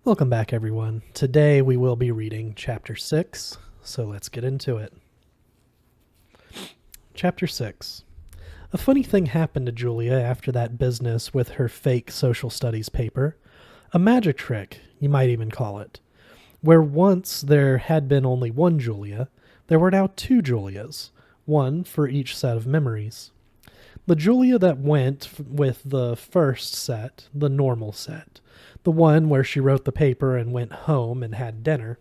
Welcome back, everyone. Today we will be reading Chapter 6, so let's get into it. Chapter 6. A funny thing happened to Julia after that business with her fake social studies paper. A magic trick, you might even call it. Where once there had been only one Julia, there were now two Julias, one for each set of memories. The Julia that went with the first set, the normal set, the one where she wrote the paper and went home and had dinner,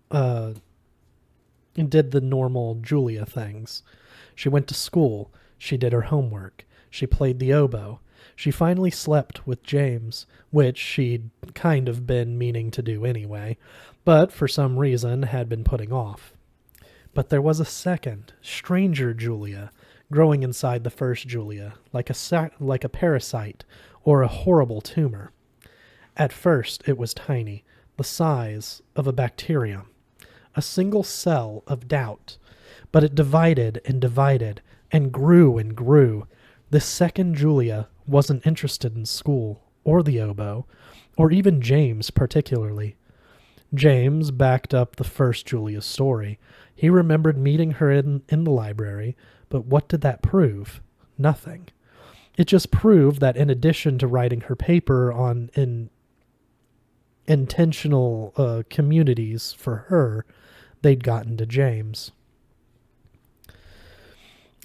and did the normal Julia things. She went to school. She did her homework. She played the oboe. She finally slept with James, which she'd kind of been meaning to do anyway, but for some reason had been putting off. But there was a second, stranger Julia, growing inside the first Julia, like a parasite or a horrible tumor. At first it was tiny, the size of a bacterium, a single cell of doubt, but it divided and divided and grew and grew. This second Julia wasn't interested in school or the oboe, or even James particularly. James backed up the first Julia's story. He remembered meeting her in the library, but what did that prove? Nothing. It just proved that in addition to writing her paper on intentional communities for her, they'd gotten to James.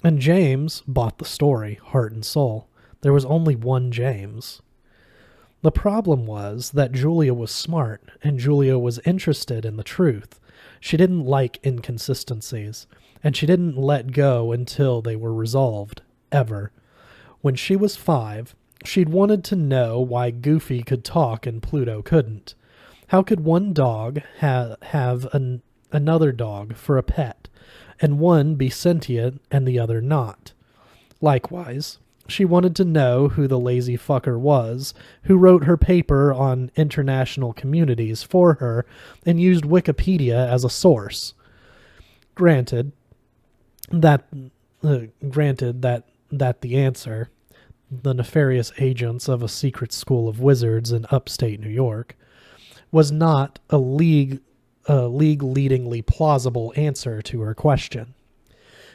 And James bought the story, heart and soul. There was only one James. The problem was that Julia was smart, and Julia was interested in the truth. She didn't like inconsistencies, and she didn't let go until they were resolved, ever. When she was 5, she'd wanted to know why Goofy could talk and Pluto couldn't. How could one dog have another dog for a pet, and one be sentient and the other not? Likewise, she wanted to know who the lazy fucker was who wrote her paper on international communities for her and used Wikipedia as a source. Granted that the answer, the nefarious agents of a secret school of wizards in upstate New York, was not a league-leadingly plausible answer to her question.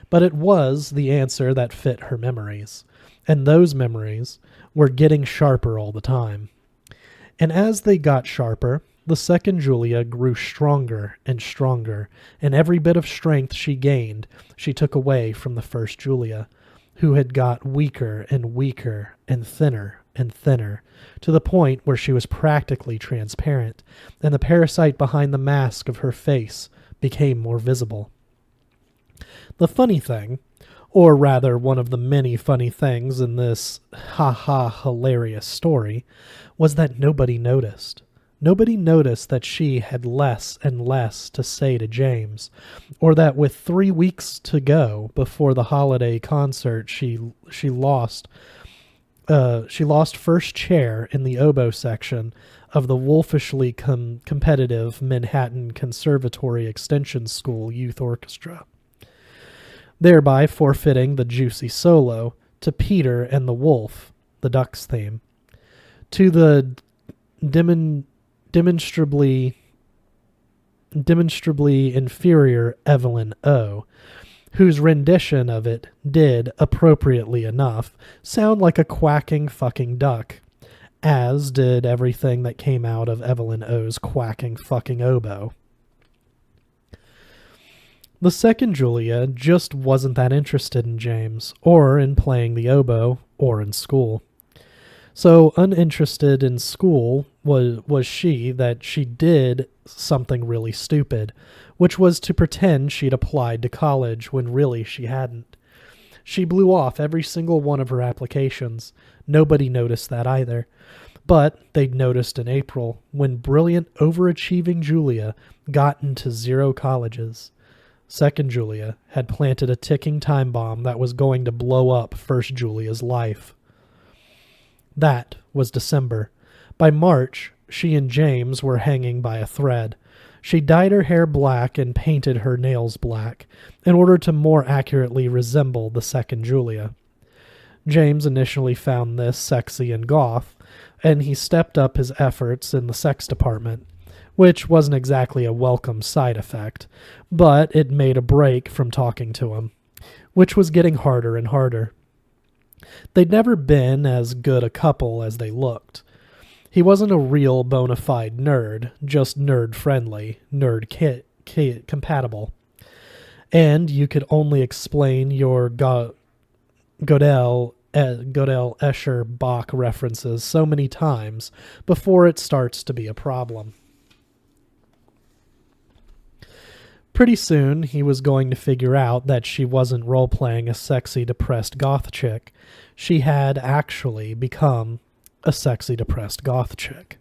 But it was the answer that fit her memories, and those memories were getting sharper all the time. And as they got sharper, the second Julia grew stronger and stronger, and every bit of strength she gained, she took away from the first Julia, who had got weaker and weaker and thinner, to the point where she was practically transparent, and the parasite behind the mask of her face became more visible. The funny thing, or rather one of the many funny things in this hilarious story, was that nobody noticed. Nobody noticed that she had less and less to say to James, or that with 3 weeks to go before the holiday concert she lost first chair in the oboe section of the wolfishly competitive Manhattan Conservatory Extension School Youth Orchestra, thereby forfeiting the juicy solo to Peter and the Wolf, the Ducks theme, to the demonstrably inferior Evelyn O., whose rendition of it did, appropriately enough, sound like a quacking fucking duck, as did everything that came out of Evelyn O.'s quacking fucking oboe. The second Julia just wasn't that interested in James, or in playing the oboe, or in school. So uninterested in school was she that she did something really stupid, which was to pretend she'd applied to college when really she hadn't. She blew off every single one of her applications. Nobody noticed that either. But they'd noticed in April, when brilliant, overachieving Julia got into 0 colleges. Second Julia had planted a ticking time bomb that was going to blow up first Julia's life. That was December. By March, she and James were hanging by a thread. She dyed her hair black and painted her nails black, in order to more accurately resemble the second Julia. James initially found this sexy and goth, and he stepped up his efforts in the sex department, which wasn't exactly a welcome side effect, but it made a break from talking to him, which was getting harder and harder. They'd never been as good a couple as they looked. He wasn't a real bona fide nerd, just nerd-friendly, nerd-compatible. And you could only explain your Godel Escher Bach references so many times before it starts to be a problem. Pretty soon, he was going to figure out that she wasn't role-playing a sexy, depressed goth chick. She had actually become a sexy, depressed goth chick.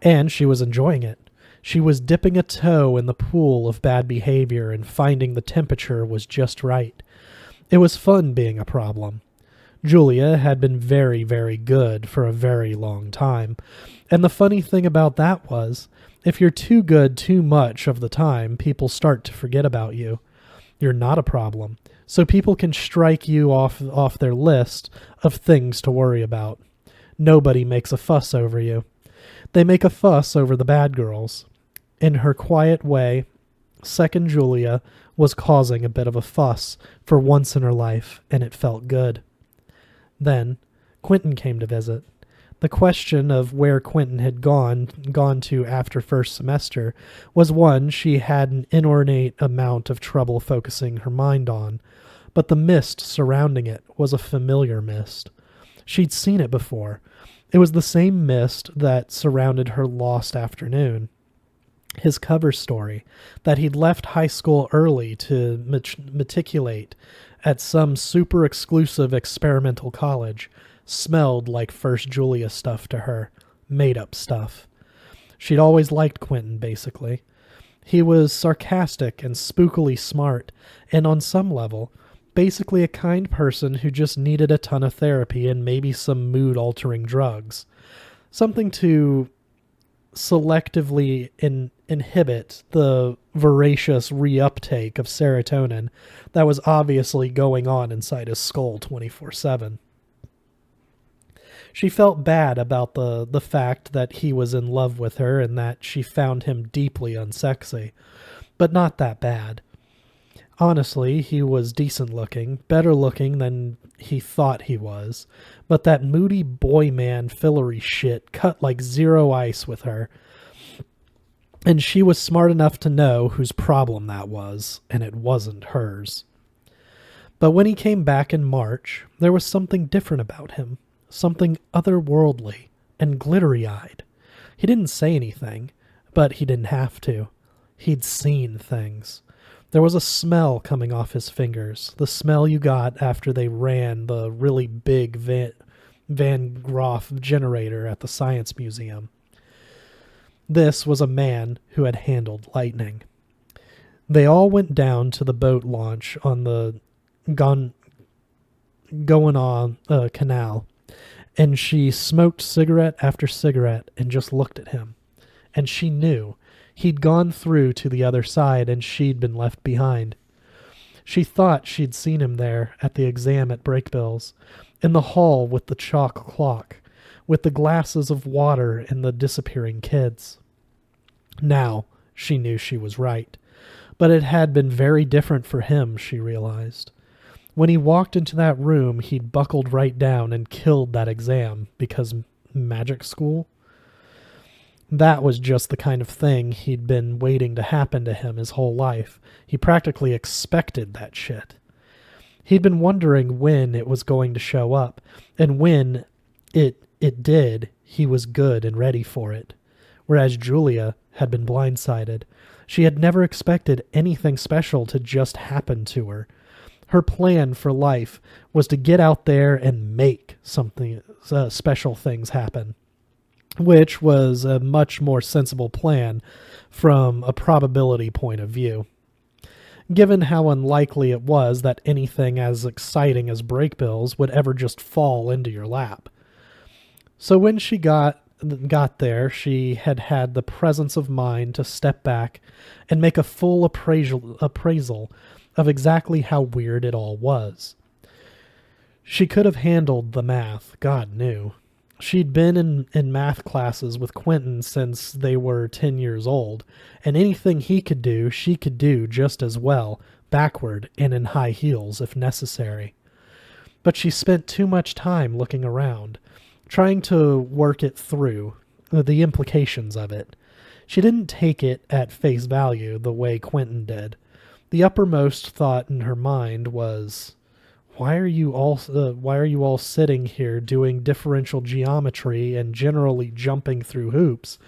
And she was enjoying it. She was dipping a toe in the pool of bad behavior and finding the temperature was just right. It was fun being a problem. Julia had been very, very good for a very long time. And the funny thing about that was, if you're too good too much of the time, people start to forget about you. You're not a problem. So people can strike you off their list of things to worry about. Nobody makes a fuss over you. They make a fuss over the bad girls. In her quiet way, second Julia was causing a bit of a fuss for once in her life, and it felt good. Then, Quentin came to visit. The question of where Quentin had gone to after first semester was one she had an inordinate amount of trouble focusing her mind on, but the mist surrounding it was a familiar mist. She'd seen it before. It was the same mist that surrounded her lost afternoon. His cover story, that he'd left high school early to matriculate at some super exclusive experimental college, smelled like First Julia stuff to her, made-up stuff. She'd always liked Quentin, basically. He was sarcastic and spookily smart, and on some level, basically a kind person who just needed a ton of therapy and maybe some mood-altering drugs. Something to selectively inhibit the voracious reuptake of serotonin that was obviously going on inside his skull 24/7. She felt bad about the fact that he was in love with her and that she found him deeply unsexy, but not that bad. Honestly, he was decent looking, better looking than he thought he was, but that moody boy man fillery shit cut like zero ice with her. And she was smart enough to know whose problem that was, and it wasn't hers. But when he came back in March, there was something different about him, something otherworldly and glittery-eyed. He didn't say anything, but he didn't have to. He'd seen things. There was a smell coming off his fingers, the smell you got after they ran the really big Van Gogh generator at the Science Museum. This was a man who had handled lightning. They all went down to the boat launch on the Gowanus Canal, and she smoked cigarette after cigarette and just looked at him. And she knew. He'd gone through to the other side and she'd been left behind. She thought she'd seen him there at the exam at Brakebills, in the hall with the chalk clock, with the glasses of water and the disappearing kids. Now, she knew she was right. But it had been very different for him, she realized. When he walked into that room, he'd buckled right down and killed that exam because magic school? That was just the kind of thing he'd been waiting to happen to him his whole life. He practically expected that shit. He'd been wondering when it was going to show up, and when it did, he was good and ready for it. Whereas Julia had been blindsided. She had never expected anything special to just happen to her. Her plan for life was to get out there and make something special things happen, which was a much more sensible plan from a probability point of view, given how unlikely it was that anything as exciting as Brakebills would ever just fall into your lap. So when she got there, she had had the presence of mind to step back and make a full appraisal of exactly how weird it all was. She could have handled the math, God knew. She'd been in math classes with Quentin since they were 10 years old, and anything he could do, she could do just as well, backward and in high heels if necessary. But she spent too much time looking around, trying to work it through, the implications of it. She didn't take it at face value the way Quentin did. The uppermost thought in her mind was, why are you all sitting here doing differential geometry and generally jumping through hoops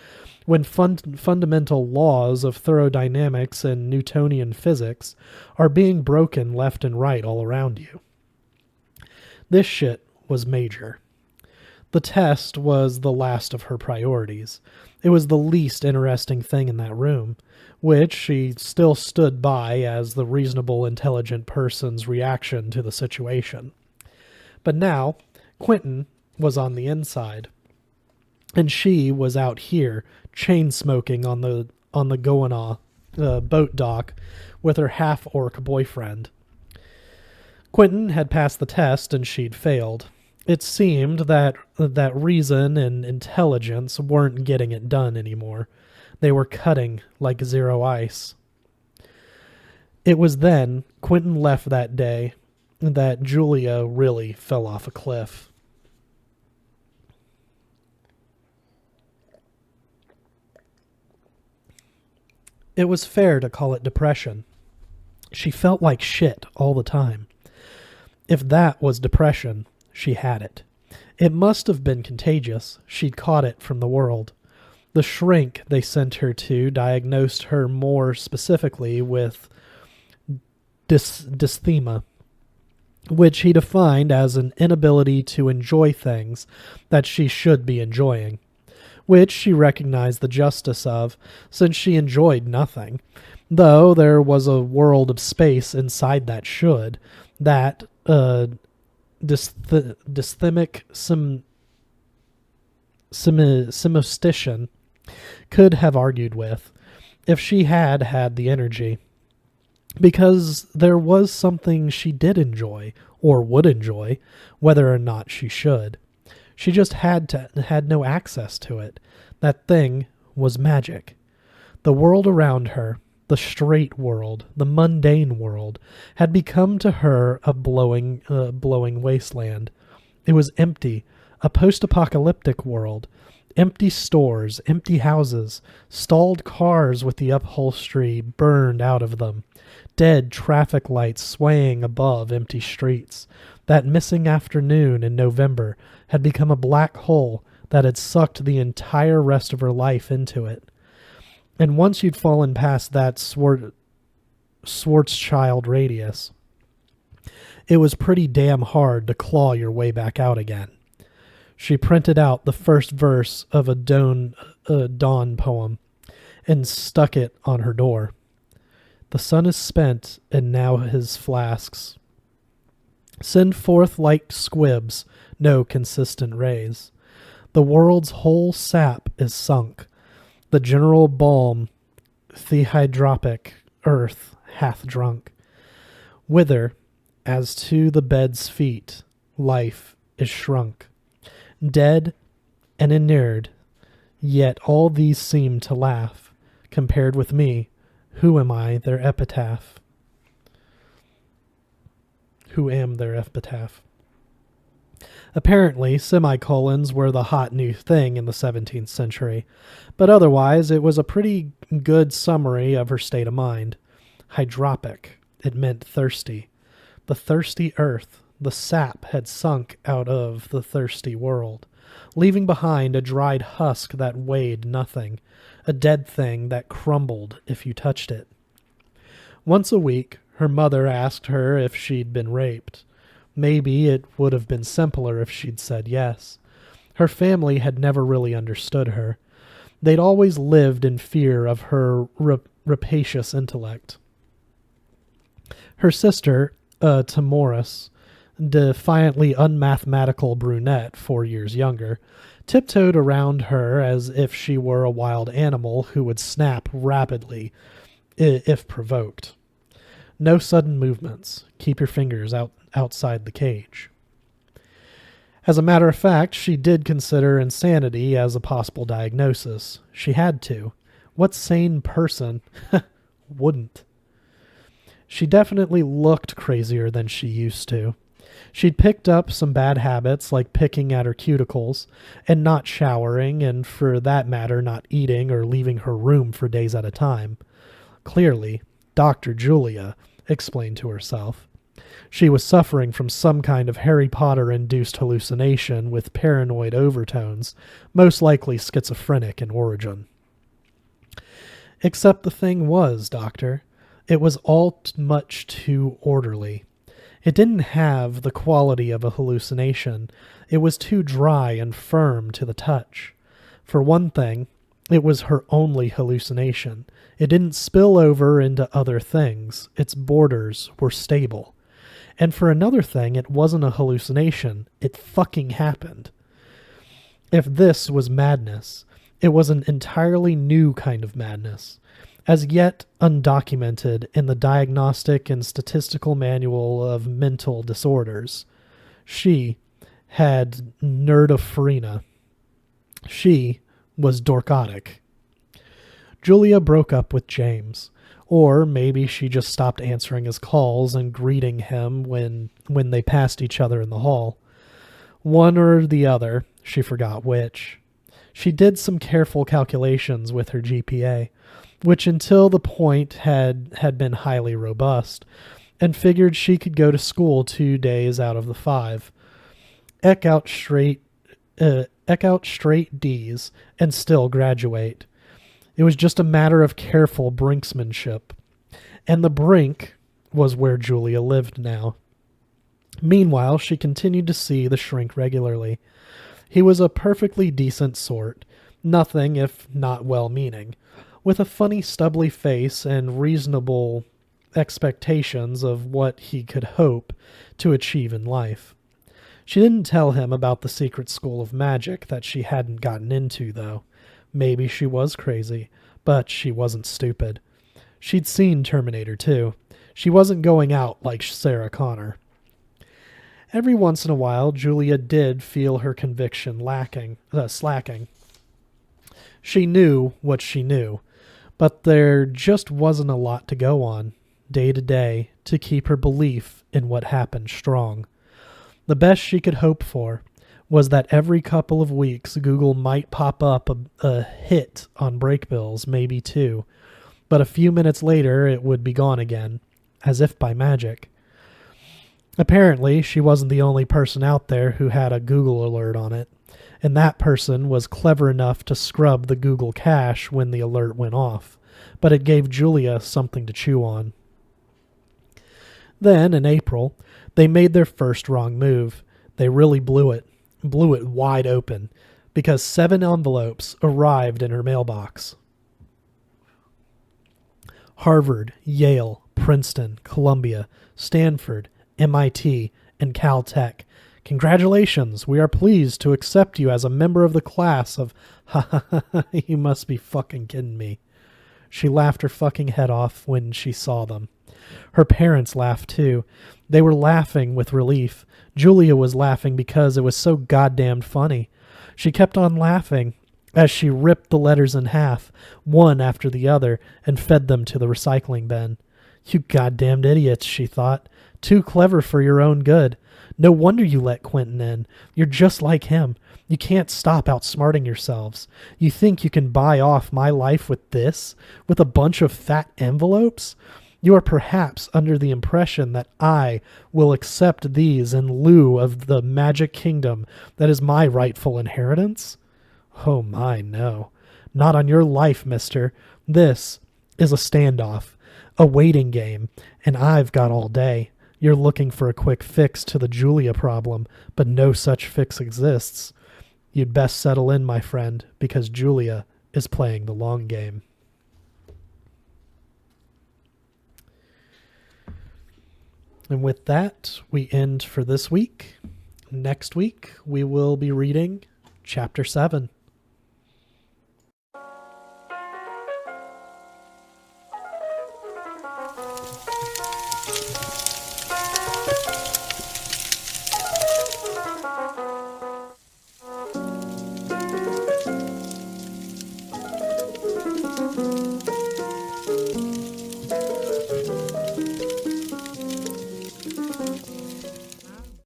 when fundamental laws of thermodynamics and Newtonian physics are being broken left and right all around you? This shit was major. The test was the last of her priorities. It was the least interesting thing in that room, which she still stood by as the reasonable, intelligent person's reaction to the situation. But now, Quentin was on the inside, and she was out here, chain-smoking on the Goanna boat dock with her half-orc boyfriend. Quentin had passed the test, and she'd failed. It seemed that reason and intelligence weren't getting it done anymore. They were cutting like zero ice. It was then Quentin left that day that Julia really fell off a cliff. It was fair to call it depression. She felt like shit all the time. If that was depression, she had it. It must have been contagious. She'd caught it from the world. The shrink they sent her to diagnosed her more specifically with dysthema, which he defined as an inability to enjoy things that she should be enjoying, which she recognized the justice of, since she enjoyed nothing, though there was a world of space inside that should, that dysthemic semestician could have argued with, if she had had the energy. Because there was something she did enjoy, or would enjoy, whether or not she should. She just had no access to it. That thing was magic. The world around her, the straight world, the mundane world, had become to her a blowing wasteland. It was empty, a post-apocalyptic world. Empty stores, empty houses, stalled cars with the upholstery burned out of them, dead traffic lights swaying above empty streets. That missing afternoon in November had become a black hole that had sucked the entire rest of her life into it. And once you'd fallen past that Schwarzschild radius, it was pretty damn hard to claw your way back out again. She printed out the first verse of a dawn poem and stuck it on her door. The sun is spent, and now his flasks send forth like squibs no consistent rays. The world's whole sap is sunk. The general balm thehydropic earth hath drunk. Whither, as to the bed's feet, life is shrunk. Dead and inured, yet all these seem to laugh. Compared with me, who am I, their epitaph? Who am their epitaph? Apparently, semicolons were the hot new thing in the 17th century, but otherwise it was a pretty good summary of her state of mind. Hydropic, it meant thirsty. The thirsty earth, the sap had sunk out of the thirsty world, leaving behind a dried husk that weighed nothing, a dead thing that crumbled if you touched it. Once a week, her mother asked her if she'd been raped. Maybe it would have been simpler if she'd said yes. Her family had never really understood her. They'd always lived in fear of her rapacious intellect. Her sister, Timoris, defiantly unmathematical brunette 4 years younger, tiptoed around her as if she were a wild animal who would snap rapidly if provoked. No sudden movements. Keep your fingers outside the cage. As a matter of fact, she did consider insanity as a possible diagnosis. She had to. What sane person wouldn't? She definitely looked crazier than she used to. She'd picked up some bad habits like picking at her cuticles and not showering, and for that matter, not eating or leaving her room for days at a time. Clearly, Dr. Julia explained to herself. She was suffering from some kind of Harry Potter-induced hallucination with paranoid overtones, most likely schizophrenic in origin. Except the thing was, Doctor, it was all much too orderly. It didn't have the quality of a hallucination. It was too dry and firm to the touch. For one thing, it was her only hallucination. It didn't spill over into other things. Its borders were stable. And for another thing, it wasn't a hallucination. It fucking happened. If this was madness, it was an entirely new kind of madness, as yet undocumented in the Diagnostic and Statistical Manual of Mental Disorders. She had nerdophrenia. She was dorcotic. Julia broke up with James. Or maybe she just stopped answering his calls and greeting him when they passed each other in the hall. One or the other, she forgot which. She did some careful calculations with her GPA, which until the point had been highly robust, and figured she could go to school 2 days out of the 5. Eck out straight D's and still graduate. It was just a matter of careful brinksmanship. And the brink was where Julia lived now. Meanwhile, she continued to see the shrink regularly. He was a perfectly decent sort, nothing if not well-meaning, with a funny stubbly face and reasonable expectations of what he could hope to achieve in life. She didn't tell him about the secret school of magic that she hadn't gotten into, though. Maybe she was crazy, but she wasn't stupid. She'd seen Terminator 2. She wasn't going out like Sarah Connor. Every once in a while, Julia did feel her conviction slacking. She knew what she knew, but there just wasn't a lot to go on, day to day, to keep her belief in what happened strong. The best she could hope for was that every couple of weeks Google might pop up a hit on Breakbills, maybe 2, but a few minutes later it would be gone again, as if by magic. Apparently, she wasn't the only person out there who had a Google alert on it, and that person was clever enough to scrub the Google cache when the alert went off, but it gave Julia something to chew on. Then, in April, they made their first wrong move. They really blew it wide open, because 7 envelopes arrived in her mailbox. Harvard, Yale, Princeton, Columbia, Stanford, MIT, and Caltech. Congratulations, we are pleased to accept you as a member of the class of... Ha ha ha, you must be fucking kidding me. She laughed her fucking head off when she saw them. Her parents laughed too. They were laughing with relief. Julia was laughing because it was so goddamn funny. She kept on laughing as she ripped the letters in half, one after the other, and fed them to the recycling bin. You goddamned idiots, she thought. Too clever for your own good. No wonder you let Quentin in. You're just like him. You can't stop outsmarting yourselves. You think you can buy off my life with this? With a bunch of fat envelopes? You are perhaps under the impression that I will accept these in lieu of the magic kingdom that is my rightful inheritance? Oh my, no. Not on your life, mister. This is a standoff, a waiting game, and I've got all day. You're looking for a quick fix to the Julia problem, but no such fix exists. You'd best settle in, my friend, because Julia is playing the long game. And with that, we end for this week. Next week, we will be reading Chapter 7.